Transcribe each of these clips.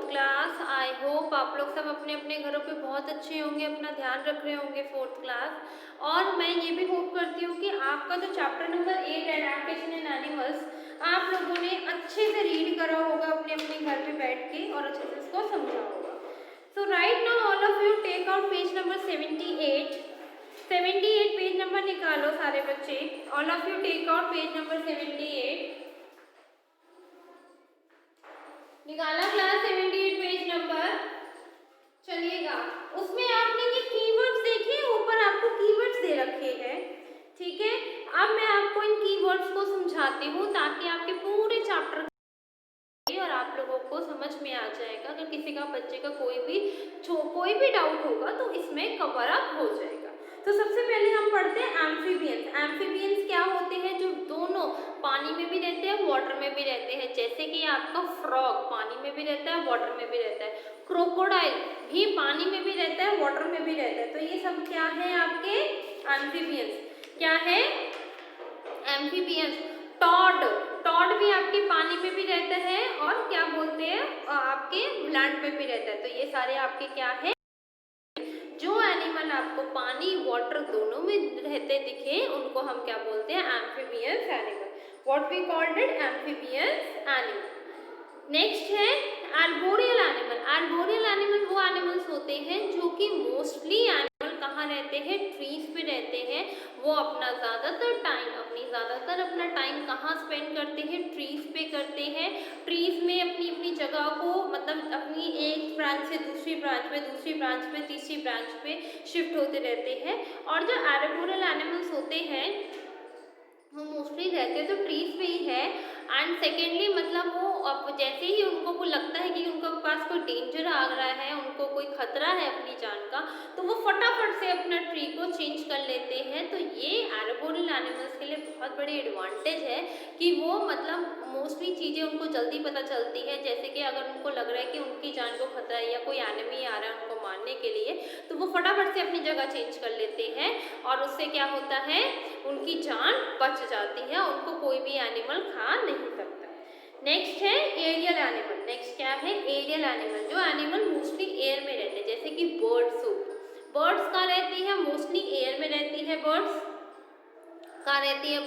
Fourth class. I hope आप लोग सब अपने अपने घरों पे बहुत अच्छे होंगे, अपना ध्यान रख रहे होंगे फोर्थ क्लास। और मैं ये भी होप करती हूँ कि आपका जो चैप्टर नंबर 8 एडेप्टेशन इन एनिमल्स आप लोगों ने अच्छे से रीड करा होगा अपने अपने घर पे बैठ के और अच्छे से इसको समझा होगा। So right now all of you take out page number 78 page number निकालो सारे बच्चे। All of you take out page number 78 निकाला क्लास 78 पेज नंबर। चलिएगा उसमें आपने ये कीवर्ड्स देखे, ऊपर आपको कीवर्ड्स दे रखे हैं, ठीक है। अब मैं आपको इन कीवर्ड्स को समझाती हूँ ताकि आपके पूरे चैप्टर और आप लोगों को समझ में आ जाएगा। अगर किसी का बच्चे का कोई भी डाउट होगा तो इसमें कवर अप हो जाएगा। तो सबसे पहले हम पढ़ते हैं एम्फीबियंस। एम्फीबियंस क्या होते हैं? जो दोनों पानी में भी रहते हैं, वाटर में भी रहते हैं। जैसे कि आपका फ्रॉग पानी में भी रहता है, वाटर में भी रहता है। क्रोकोडाइल भी पानी में भी रहता है, वाटर में भी रहता है। तो ये सब क्या है आपके एम्फीबियंस। क्या है? एम्फीबियंस। टॉड, टॉड भी आपके पानी में भी रहता है और क्या बोलते हैं आपके लैंड में भी रहता है। तो ये सारे आपके क्या है? जो एनिमल आपको पानी वाटर दोनों में रहते दिखे उनको हम क्या बोलते हैं? Amphibians animal. What we called it? Amphibians animal. Next है आर्बोरियल एनिमल। आर्बोरियल एनिमल वो एनिमल्स होते हैं जो कि मोस्टली एनिमल कहाँ रहते हैं? ट्रीज पे रहते हैं। वो अपना ज़्यादातर अपना टाइम कहाँ स्पेंड करते हैं? ट्रीज पे करते हैं। ट्रीज में अपनी अपनी जगह को मतलब अपनी एक ब्रांच से दूसरी ब्रांच पे, दूसरी ब्रांच पे, तीसरी ब्रांच पे शिफ्ट होते रहते हैं। और जो आर्बोरियल एनिमल्स होते हैं वो मोस्टली रहते तो ट्रीज पे ही है। एंड सेकेंडली मतलब वो अब जैसे ही उनको को लगता है कि उनके पास कोई डेंजर आ रहा है, उनको कोई खतरा है अपनी जान का, तो वो फटाफट से अपना ट्री को चेंज कर लेते हैं। तो ये आर्बोरियल एनिमल्स के लिए बहुत बड़ी एडवांटेज है कि वो मतलब मोस्टली चीज़ें उनको जल्दी पता चलती है। जैसे कि अगर उनको लग रहा है कि उनकी जान को खतरा है या कोई एनिमी आ रहा है उनको मारने के लिए, तो वो फटाफट से अपनी जगह चेंज कर लेते हैं और उससे क्या होता है? उनकी जान बच जाती है, उनको कोई भी एनिमल खा नहीं सकता। नेक्स्ट है एरियल एनिमल। नेक्स्ट क्या है? Aerial animal. जो एनिमल मोस्टली एयर में रहते हैं, जैसे कि बर्ड्स हो। बर्ड्स कहाँ रहती है? मोस्टली एयर में रहती है। बर्ड्स कहाँ रहती है?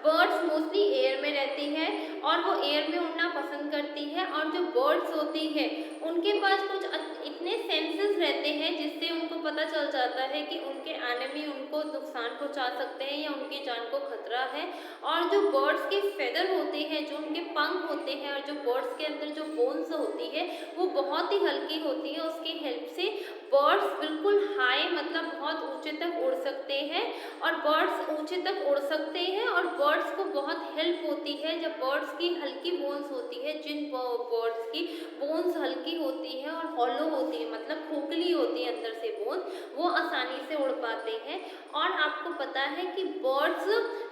बर्ड्स मोस्टली एयर में रहती है और वो एयर में उड़ना पसंद करती है। और जो बर्ड्स होती है उनके पास कुछ इतने सेंसेस रहते हैं जिससे उनको पता चल जाता है कि उनके एनिमी उनको नुकसान पहुंचा सकते हैं या उनकी जान को खतरा है। और जो बर्ड्स के फेदर होते हैं, जो उनके पंख होते हैं और जो बर्ड्स के अंदर जो बोन्स होती है वो बहुत ही हल्की होती है। उसकी हेल्प से बर्ड्स बिल्कुल हाई मतलब बहुत ऊंचे तक उड़ सकते हैं और बर्ड्स ऊंचे तक उड़ सकते हैं और बर्ड्स को बहुत हेल्प होती है जब बर्ड्स की हल्की बोन्स होती है। जिन बर्ड्स की बोन्स हल्की होती है और हॉलो होती है मतलब खोखली होती है अंदर से बोन, वो आसानी से उड़ पाते हैं। और आपको पता है कि बर्ड्स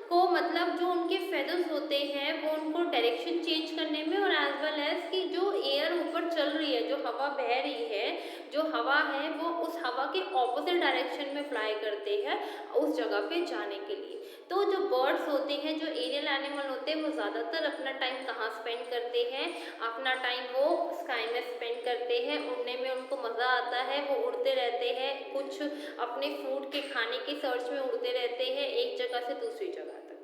को मतलब जो उनके फेदर्स होते हैं वो उनको डायरेक्शन चेंज करने में और एज वेल एज कि जो एयर ऊपर चल रही है, जो हवा बह रही है, जो हवा है वो उस हवा के ऑपोजिट डायरेक्शन में फ्लाई करते हैं उस जगह पे जाने के लिए। तो जो बर्ड्स होते हैं, जो एरियल एनिमल होते हैं, वो ज़्यादातर अपना टाइम कहाँ स्पेंड करते हैं? अपना टाइम वो स्काई में स्पेंड करते हैं। उड़ने में उनको मज़ा आता है, वो उड़ते रहते हैं, कुछ अपने फूड के खाने की सर्च में उड़ते रहते हैं एक जगह से दूसरी जगह तक।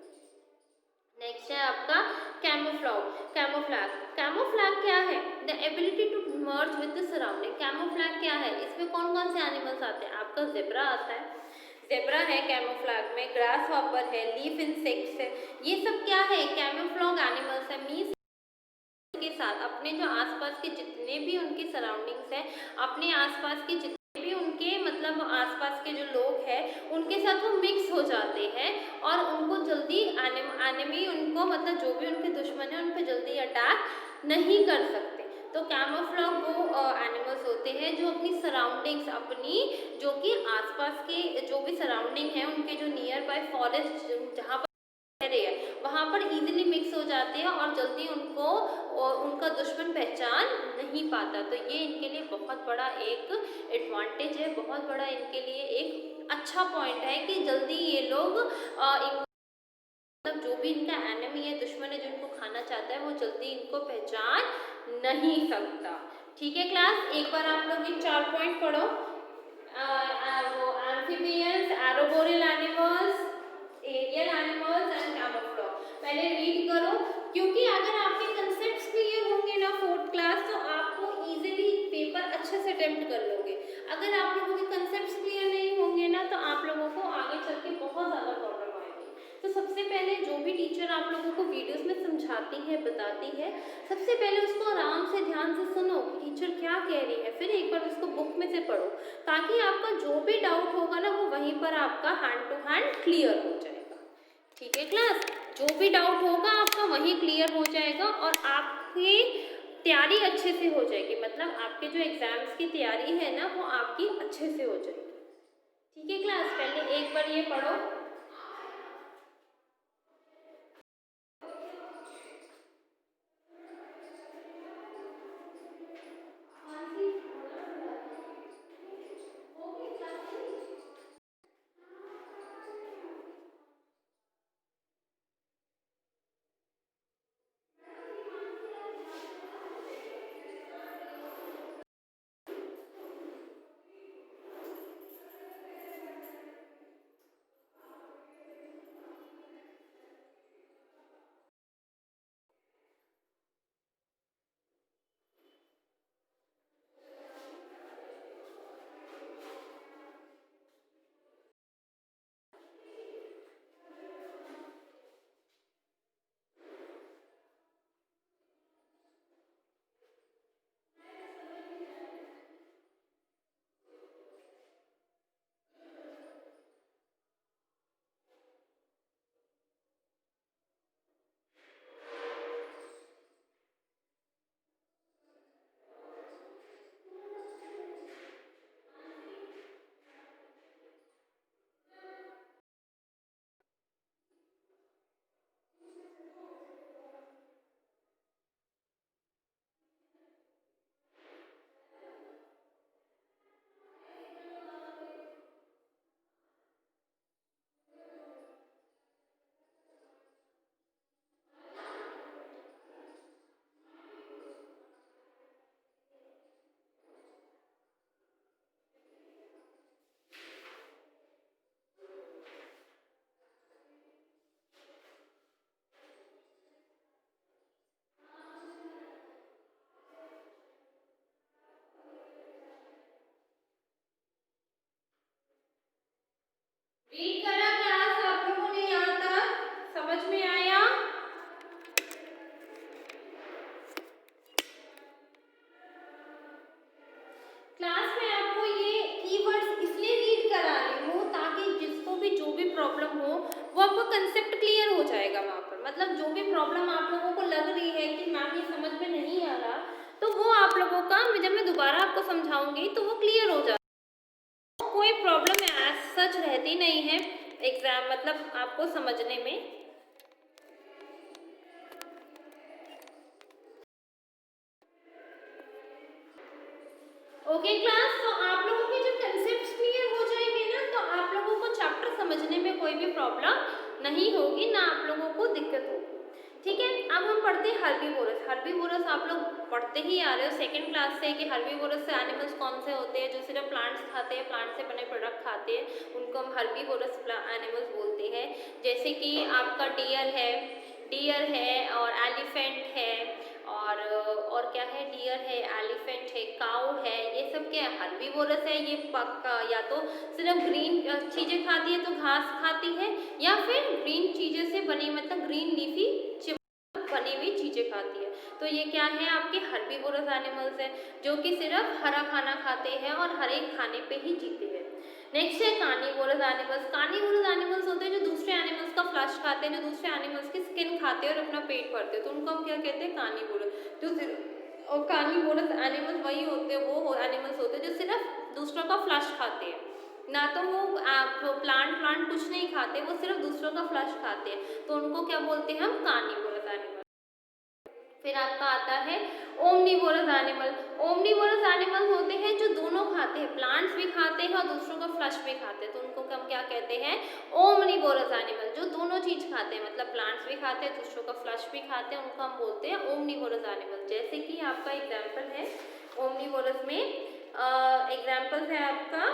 नेक्स्ट है आपका कैमोफ्लैग। कैमोफ्लैग कैमोफ्लैग क्या है? The ability to merge with the surrounding. Camouflage क्या है? इसमें कौन कौन से एनिमल्स आते हैं? आपका जेब्रा आता है, जेब्रा है कैमोफ्लैग में, ग्रास हॉपर है, लीफ इंसेक्ट्स है। ये सब क्या है? कैमोफ्लैग एनिमल्स है। मीन्स के साथ अपने जो आसपास के जितने भी उनके सराउंडिंग्स है, अपने आसपास के जितने भी उनके मतलब आसपास के जो लोग हैं उनके साथ वो मिक्स हो जाते हैं और उनको जल्दी एनिमी उनको मतलब जो भी उनके दुश्मन है उन पर जल्दी अटैक नहीं कर सकते। तो कैमोफ्लैग वो एनिमल्स होते हैं जो अपनी सराउंडिंग्स, अपनी जो कि आसपास के जो भी सराउंडिंग है उनके जो नियर बाय फॉरेस्ट जहाँ पर वहाँ पर इजीली मिक्स हो जाते हैं और जल्दी उनको उनका दुश्मन पहचान नहीं पाता। तो ये इनके लिए बहुत बड़ा एक एडवांटेज है, बहुत बड़ा इनके लिए एक अच्छा पॉइंट है कि जल्दी ये लोग मतलब जो भी इनका एनिमी है, दुश्मन है जो इनको खाना चाहता है, वो जल्दी इनको पहचान नहीं सकता। ठीक है क्लास, एक बार आप लोग इन 4 पॉइंट पढ़ो। वो amphibians, arboreal animals, aerial animals and camouflage पहले रीड करो, क्योंकि अगर आपके कंसेप्ट्स क्लियर होंगे ना फोर्थ क्लास, तो आपको इजीली पेपर अच्छे से अटेम्प्ट कर लोगे। अगर आप लोगों के कंसेप्ट्स क्लियर नहीं होंगे ना, तो आप लोगों को आगे चल के बहुत ज़्यादा प्रॉब्लम आएगी। तो सबसे पहले जो भी टीचर आप लोगों को वीडियोस में समझाती है, बताती है, सबसे पहले उसको आराम से ध्यान से सुनो कि टीचर क्या कह रही है, फिर एक बार उसको बुक में से पढ़ो, ताकि आपका जो भी डाउट होगा ना, वो वहीं पर आपका हैंड टू हैंड क्लियर हो जाएगा। ठीक है क्लास, जो भी डाउट होगा आपका वहीं क्लियर हो जाएगा और आपकी तैयारी अच्छे से हो जाएगी, मतलब आपके जो एग्जाम्स की तैयारी है ना, वो आपकी अच्छे से हो जाएगी। ठीक है क्लास, पहले एक बार ये पढ़ो। रीड करा क्लास आप लोगों ने, यहाँ तक समझ में आया? क्लास में आपको ये कीवर्ड्स इसलिए रीड करा रही हूँ ताकि जिसको भी जो भी प्रॉब्लम हो, वो आपको कंसेप्ट क्लियर हो जाएगा वहाँ पर। मतलब जो भी प्रॉब्लम आप लोगों को लग रही है कि मैम ये समझ में नहीं आ रहा, तो वो आप लोगों का जब मैं दोबारा आपको समझाऊंगी तो वो क्लियर हो जाएगा। कोई प्रॉब्लम एज सच रहती नहीं है एग्जाम मतलब आपको समझने में। ओके क्लास, तो आप लोगों के जब कंसेप्ट्स क्लियर हो जाएंगे ना, तो आप लोगों को चैप्टर समझने में कोई भी प्रॉब्लम नहीं होगी, ना आप लोगों को दिक्कत होगी। ठीक है, अब हम पढ़ते हैं हर्बीवोरस। हर्बीवोरस आप लोग पढ़ते ही आ रहे हो सेकंड क्लास से कि हर्बीवोरस से एनिमल्स कौन से होते हैं जो सिर्फ प्लांट्स खाते हैं, प्लांट से बने प्रोडक्ट खाते हैं, उनको हम हर्बीवोरस एनिमल्स बोलते हैं। जैसे कि आपका डियर है और एलिफेंट है और क्या है, डियर है, एलिफेंट है, काऊ है, ये सब क्या है, हर्बीवोरस है। ये पक्का या तो सिर्फ ग्रीन चीज़ें खाती है, तो घास खाती है, या फिर ग्रीन चीज़ें से बनी मतलब ग्रीन लीफी बनी हुई चीज़ें खाती है। तो ये क्या है, आपके हर्बीवोरस एनिमल्स है जो कि सिर्फ हरा खाना खाते हैं और हरे खाने पे ही जीते हैं। नेक्स्ट है कार्निवोरस एनिमल्स। कार्निवोरस एनिमल्स होते हैं जो दूसरे एनिमल्स का फ्लैश खाते हैं, जो दूसरे एनिमल्स की स्किन खाते हैं और अपना पेट भरते हैं, तो उनको हम क्या कहते हैं, कार्निवोरस। और कार्निवोरस एनिमल्स वही होते हैं, वो एनिमल्स होते हैं जो सिर्फ दूसरों का फ्लैश खाते हैं, ना तो वो प्लांट कुछ नहीं खाते, वो सिर्फ दूसरों का फ्लैश खाते हैं, तो उनको क्या बोलते हैं हम, कार्निवोरस एनिमल। फिर आपका आता है ओमनीवोरस एनिमल। ओमनीवोरस एनिमल होते हैं जो दोनों खाते हैं, प्लांट्स भी खाते हैं और दूसरों का फ्लैश भी खाते हैं, तो उनको हम क्या कहते हैं, ओमनीवोरस एनिमल। जो दोनों चीज खाते हैं, मतलब प्लांट्स भी खाते हैं, दूसरों का फ्लैश भी खाते हैं, उनको हम बोलते हैं ओमनीवोरस एनिमल। जैसे कि आपका एग्जाम्पल है ओमनीवोरस में एग्जाम्पल्स है आपका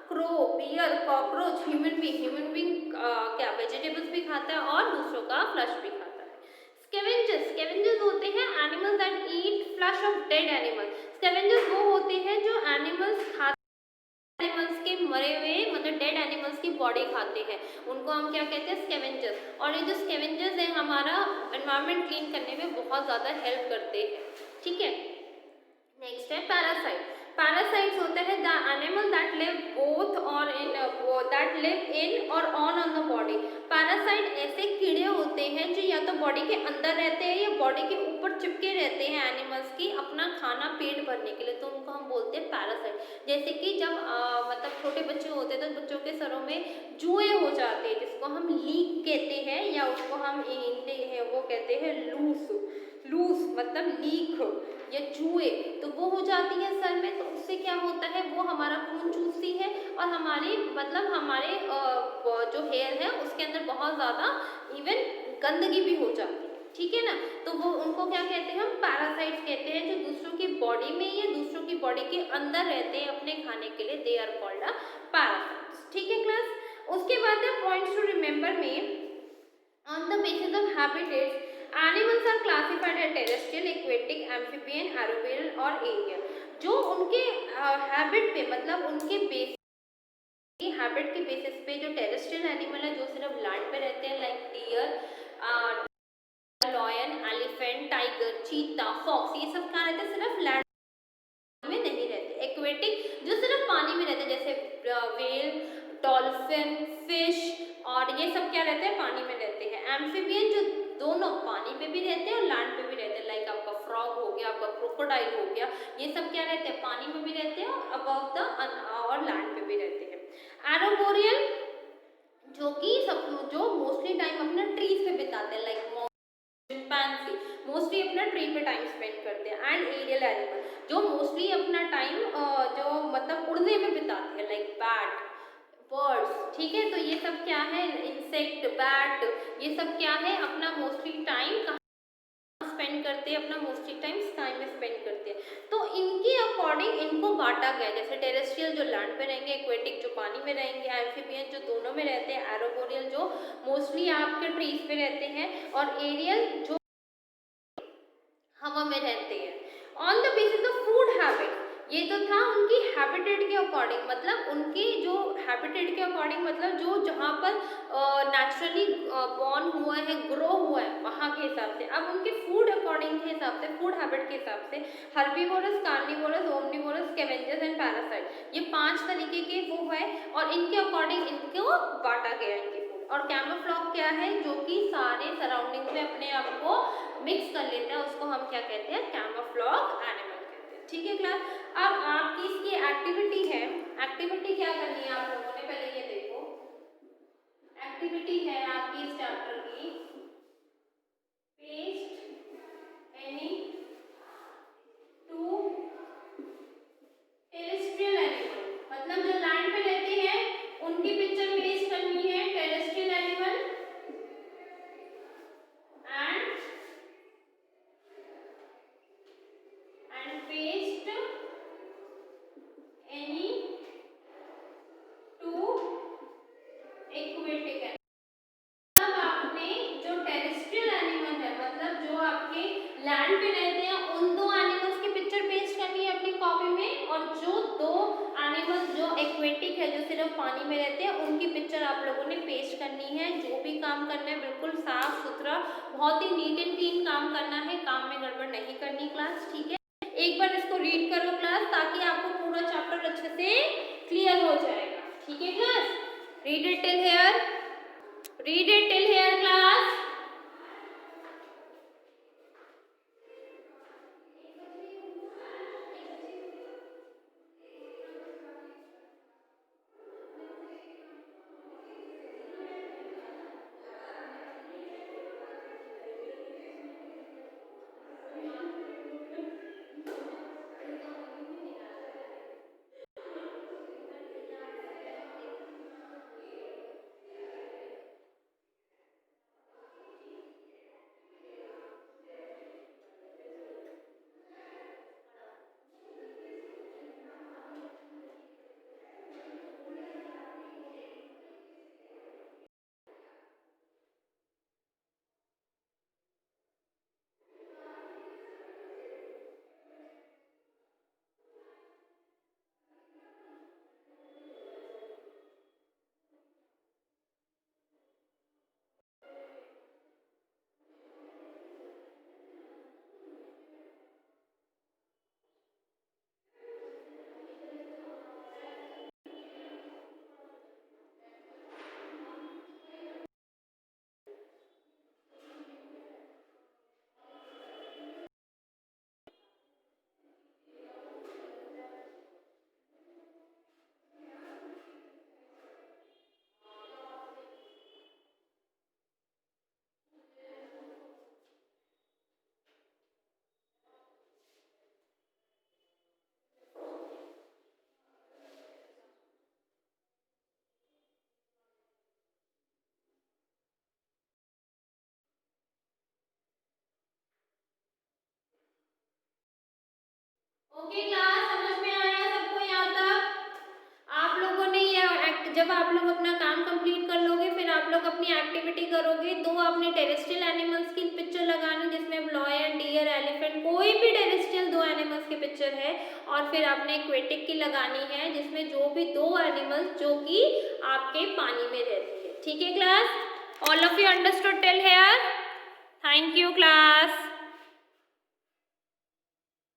crow, bear, cockroach, human being क्या वेजिटेबल्स भी खाता है और दूसरों का फ्लश भी खाता है। स्कैवेंजर्स होते हैं animals that eat flush of dead animals. Scavengers वो होते हैं जो एनिमल्स खाते एनिमल्स के मरे हुए मतलब डेड एनिमल्स की बॉडी खाते हैं, उनको हम क्या कहते हैं, स्कैवेंजर्स। और ये जो स्कैवेंजर्स है हमारा एनवायरनमेंट क्लीन करने में बहुत ज़्यादा हेल्प करते हैं, ठीक है। नेक्स्ट है पैरासाइट। पैरासाइट्स होते हैं the animal that live both और इन और ऑन द बॉडी। पैरासाइट ऐसे कीड़े होते हैं जो या तो बॉडी के अंदर रहते हैं या बॉडी के ऊपर चिपके रहते हैं एनिमल्स की अपना खाना पेट भरने के लिए, तो उनको हम बोलते हैं पैरासाइट। जैसे कि जब मतलब छोटे बच्चे होते हैं तो बच्चों के सरों में जुए हो जाते हैं जिसको हम लीक कहते हैं, या उसको हम वो कहते हैं लूस मतलब लीक या जुए, तो वो हो जाती है सर में। तो उससे क्या होता है, वो हमारा खून चूसती है और हमारे जो हेयर है उसके अंदर बहुत ज़्यादा इवन गंदगी भी हो जाती है, ठीक है ना। तो वो उनको क्या कहते हैं, हम पैरासाइट्स कहते हैं, जो दूसरों की बॉडी में या दूसरों की बॉडी के अंदर रहते हैं अपने खाने के लिए, they are called a parasites, ठीक है क्लास। उसके बाद है पॉइंट्स टू रिमेंबर में, on the basis of habitats animals are classified as terrestrial, aquatic, amphibian, arboreal और एरियल। जो उनके हैबिट पे मतलब उनके बेस हैबिट के बेसिस पे जो टेरेस्ट्रियल एनिमल है जो सिर्फ लैंड पे रहते हैं, like deer, lion, elephant, tiger, cheetah, fox, ये सब कहाँ रहते हैं, सिर्फ लैंड में नहीं रहते। एक्वेटिक जो सिर्फ पानी में रहते हैं, जैसे वेल, डॉल्फिन, फिश, और ये सब क्या रहते हैं, पानी में रहते हैं। एम्फीबियन जो दोनों पानी पे भी रहते हैं और लैंड पे भी रहते हैं, लाइक आपका फ्रॉग हो गया, आपका क्रोकोडाइल हो गया, ये सब क्या रहते हैं, पानी में भी रहते हैं और अबव द और लैंड पे भी रहते हैं। एरोबोरियल जो मोस्टली टाइम अपना ट्रीज पे बिताते हैं, लाइक चिंपैंजी मोस्टली अपना ट्री पे टाइम स्पेंड करते हैं। एंड एरियल एनिमल जो मोस्टली अपना टाइम जो मतलब उड़ने में बिताते हैं, लाइक बैट, बर्ड्स, ठीक है। तो ये सब क्या है, इंसेक्ट, बैट, ये सब क्या है, अपना मोस्टली टाइम कहाँ स्पेंड करते हैं, अपना मोस्टली टाइम स्काई में स्पेंड करते हैं। तो इनके अकॉर्डिंग इनको बांटा गया, जैसे टेरेस्ट्रियल जो लैंड पे रहेंगे, एक्वेटिक जो पानी में रहेंगे, एम्फीबियन जो दोनों में रहते हैं, एरोबोरियल जो मोस्टली आपके ट्रीज पे रहते हैं, और एरियल जो हवा में रहते हैं। On the basis of food habit, ये तो था उनकी हैबिटेट के अकॉर्डिंग, मतलब उनके जो हैबिटेट के अकॉर्डिंग, मतलब जो जहाँ पर नेचुरली बॉर्न हुआ है, ग्रो हुआ है, वहाँ के हिसाब से। अब उनके फूड अकॉर्डिंग के हिसाब से, फूड हैबिट के हिसाब से, herbivorous, carnivorous, omnivorous, scavengers and parasite, ये 5 तरीके के वो है, और इनके अकॉर्डिंग इनको बांटा गया इनकी फूड। और कैमोफ्लेज क्या है, जो कि सारे सराउंडिंग में अपने आप को मिक्स कर लेता है, उसको हम क्या कहते हैं, कैमोफ्लेज एनिमल कहते हैं, ठीक है क्लास। अब आपकी इसकी एक्टिविटी है, एक्टिविटी क्या करनी है आप लोगों ने, पहले ये देखो, एक्टिविटी है आपकी इस चैप्टर की, paste any two terrestrial animal, मतलब जो लैंड पे रहते हैं उनकी पिक्चर पेस्ट करनी है, terrestrial animal and paste any two aquatic animal। अब आपने जो टेरेस्ट्रियल एनिमल है, मतलब जो आपके लैंड पे रहते हैं, उन दो एनिमल्स की पिक्चर पेस्ट करनी है अपनी कॉपी में, और जो दो एनिमल्स जो एक्वेटिक है, जो सिर्फ पानी में रहते हैं, उनकी पिक्चर आप लोगों ने पेस्ट करनी है। जो भी काम करना है बिल्कुल साफ सुथरा, बहुत ही नीट एंड क्लीन काम करना है, काम में गड़बड़ नहीं करनी क्लास, ठीक है। एक बार इसको रीड करो क्लास, ताकि आपको पूरा चैप्टर अच्छे से क्लियर हो जाएगा, ठीक है class. Read it till here, read it till here class. Okay class, समझ में आया सबको यहाँ तक? आप लोगों ने ये जब आप लोग अपना काम कंप्लीट कर लोगे फिर आप लोग अपनी एक्टिविटी करोगे। दो आपने टेरेस्ट्रियल एनिमल्स की पिक्चर लगानी जिसमें लॉयन, डियर, एलिफेंट, कोई भी टेरेस्ट्रियल दो एनिमल्स की पिक्चर है, और फिर आपने एक्वेटिक की लगानी है जिसमें जो भी दो एनिमल्स जो कि आपके पानी में रहती है। ठीक है class? All of you understood till here? Thank you class.